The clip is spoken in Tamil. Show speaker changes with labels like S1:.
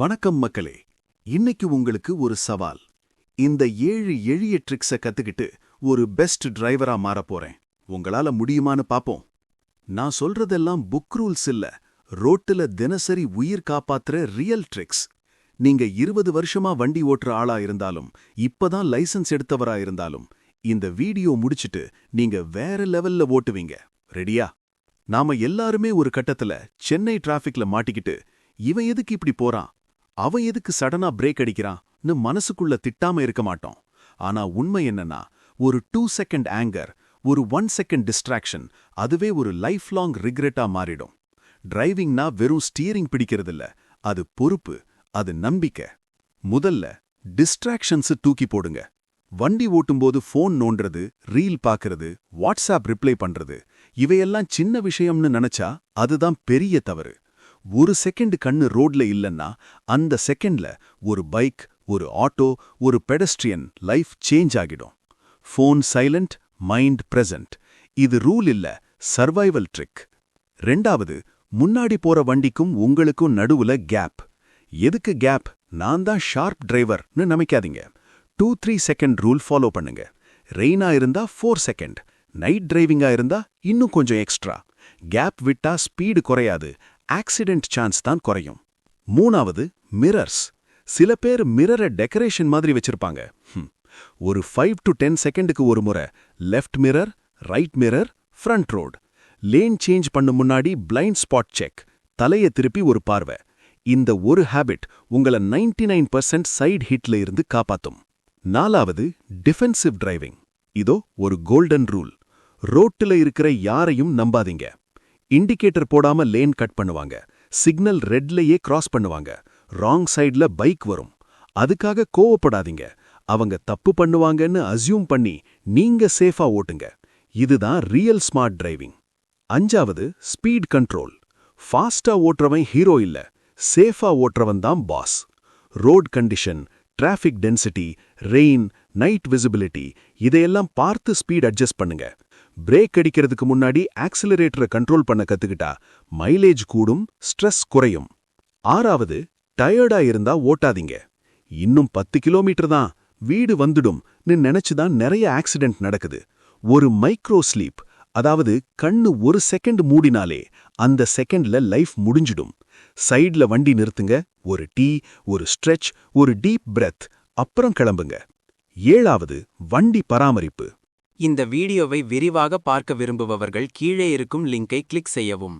S1: வணக்கம் மக்களே. இன்னைக்கு உங்களுக்கு ஒரு சவால். இந்த 7 எளிய ட்ரிக்ஸ கத்துக்கிட்டு ஒரு பெஸ்ட் டிரைவரா மாறப் போறேன். உங்களால முடியுமான்னு பாப்போம். நான் சொல்றதெல்லாம் புக் ரூல்ஸ் இல்ல, ரோட்டுல தினசரி உயிர் காப்பாத்துற ரியல் ட்ரிக்ஸ். நீங்க 20 வருஷமா வண்டி ஓட்டுற ஆளா இருந்தாலும், இப்பதான் லைசென்ஸ் எடுத்தவரா இருந்தாலும், இந்த வீடியோ முடிச்சிட்டு நீங்க வேற லெவல்ல ஓட்டுவீங்க. ரெடியா? நாம எல்லாருமே ஒரு கட்டத்துல சென்னை டிராஃபிக்ல மாட்டிக்கிட்டு, இவன் எதுக்கு இப்படி போறான், அவன் எதுக்கு சடனா பிரேக் அடிக்கிறான்னு மனசுக்குள்ள திட்டாம இருக்க மாட்டோம். ஆனா உண்மை என்னன்னா, ஒரு 2 செகண்ட் ஆங்கர், ஒரு 1 செகண்ட் டிஸ்ட்ராக்ஷன், அதுவே ஒரு லைஃப் லாங் ரிக்ரெட்டா மாறிடும். டிரைவிங்னா வெறும் ஸ்டீரிங் பிடிக்கிறதில்ல, அது பொறுப்பு, அது நம்பிக்கை. முதல்ல டிஸ்ட்ராக்ஷன்ஸ் தூக்கி போடுங்க. வண்டி ஓட்டும்போது ஃபோன் நோண்டுறது, ரீல் பாக்குறது, வாட்ஸ்ஆப் ரிப்ளை பண்றது, இவையெல்லாம் சின்ன விஷயம்னு நினைச்சா அதுதான் பெரிய தவறு. ஒரு செகண்ட் கண்ணு ரோட்ல இல்லன்னா அந்த செகண்ட்ல ஒரு பைக், ஒரு ஆட்டோ, ஒரு பெடஸ்ட்ரியன் லைஃப் சேஞ்ச் ஆகிடும். Phone silent, mind present. இது ரூல் இல்ல, சர்வைவல் ட்ரிக். ரெண்டாவது, முன்னாடி போற வண்டிக்கும் உங்களுக்கும் நடுவுல கேப். எதுக்கு கேப்? நான் தான் ஷார்ப் டிரைவர்னு நினைக்காதீங்க. 2-3 செகண்ட் ரூல் ஃபாலோ பண்ணுங்க. ரெயினா இருந்தா 4 செகண்ட், நைட் டிரைவிங்கா இருந்தா இன்னும் கொஞ்சம் எக்ஸ்ட்ரா. கேப் விட்டா ஸ்பீடு குறையாது, ஆக்சிடென்ட் சான்ஸ் தான் குறையும். மூணாவது, மிரர்ஸ். சில பேர் மிரரை டெக்கரேஷன் மாதிரி வச்சிருப்பாங்க. ஒரு 5 to 10 செகண்டுக்கு ஒரு முறை left mirror, right mirror, front road. Lane change பண்ணும் முன்னாடி பிளைண்ட் ஸ்பாட் செக், தலையை திருப்பி ஒரு பார்வை. இந்த ஒரு ஹேபிட் உங்களை 99% சைடு ஹிட்ல இருந்து காப்பாத்தும். நாலாவது, டிஃபென்சிவ் டிரைவிங். இதோ ஒரு கோல்டன் ரூல். ரோட்டுல இருக்கிற யாரையும் நம்பாதீங்க. இண்டிகேட்டர் போடாம லேன் கட் பண்ணுவாங்க, சிக்னல் ரெட்லயே கிராஸ் பண்ணுவாங்க, ராங் சைட்ல பைக் வரும். அதுக்காக கோவப்படாதீங்க. அவங்க தப்பு பண்ணுவாங்கன்னு அஸ்யூம் பண்ணி நீங்க சேஃபா ஓட்டுங்க. இதுதான் ரியல் ஸ்மார்ட் டிரைவிங். அஞ்சாவது, ஸ்பீட் கண்ட்ரோல். ஃபாஸ்டா ஓட்டுறவன் ஹீரோ இல்ல, சேஃபா ஓட்டுறவன் தான் boss. Road condition, traffic density, rain, night visibility, இதையெல்லாம் பார்த்து ஸ்பீட் அட்ஜஸ்ட் பண்ணுங்க. பிரேக் அடிக்கிறதுக்கு முன்னாடி ஆக்சிலரேட்டரை கண்ட்ரோல் பண்ண கத்துக்கிட்டா மைலேஜ் கூடும், ஸ்ட்ரெஸ் குறையும். ஆறாவது, டயர்டா இருந்தா ஓட்டாதீங்க. இன்னும் 10 கிலோமீட்டர் தான், வீடு வந்துடும்னு நினைச்சுதான் நிறைய ஆக்சிடென்ட் நடக்குது. ஒரு மைக்ரோ ஸ்லீப், அதாவது கண்ணு ஒரு செகண்ட் மூடினாலே அந்த செகண்ட்ல லைஃப் முடிஞ்சிடும். சைட்ல வண்டி நிறுத்துங்க, ஒரு டீ, ஒரு ஸ்ட்ரெச், ஒரு டீப் பிரெத், அப்புறம் கிளம்புங்க. ஏழாவது, வண்டி பராமரிப்பு.
S2: இந்த வீடியோவை விரிவாக பார்க்க விரும்புபவர்கள் கீழே இருக்கும் லிங்கை கிளிக் செய்யவும்.